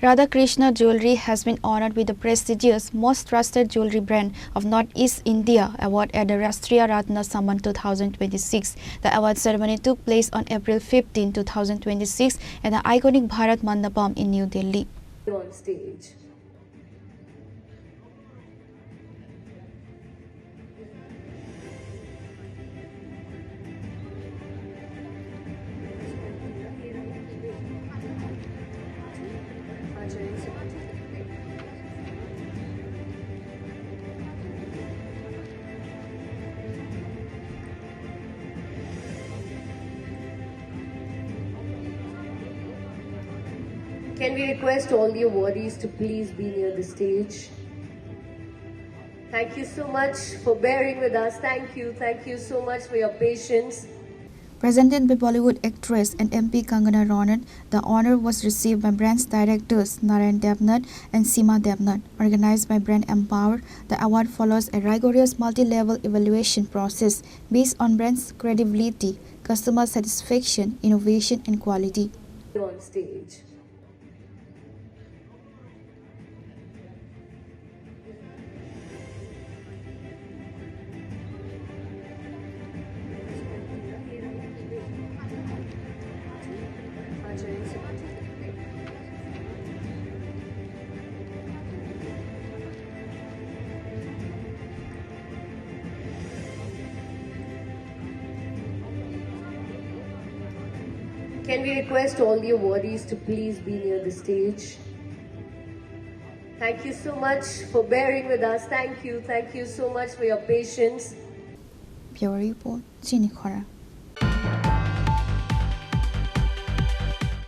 Radhakrishna Jewellery has been honored with the prestigious Most Trusted Jewellery Brand of Northeast India award at the Rashtriya Ratna Samman 2026. The award ceremony took place on April 15, 2026 at the iconic Bharat Mandapam in New Delhi. On stage. Can we request all the awardees to please be near the stage? Thank you so much for bearing with us. Thank you so much for your patience. Presented by Bollywood actress and MP Kangana Ranaut, the honor was received by brand's directors Narayan Devnath and Seema Devnath. Organized by Brand Empower, the award follows a rigorous multi-level evaluation process based on brand's credibility, customer satisfaction, innovation and quality. On stage. Can we request all the awardees to please be near the stage? Thank you so much for bearing with us. Thank you so much for your patience. Bureau Report, Chini, Khorang.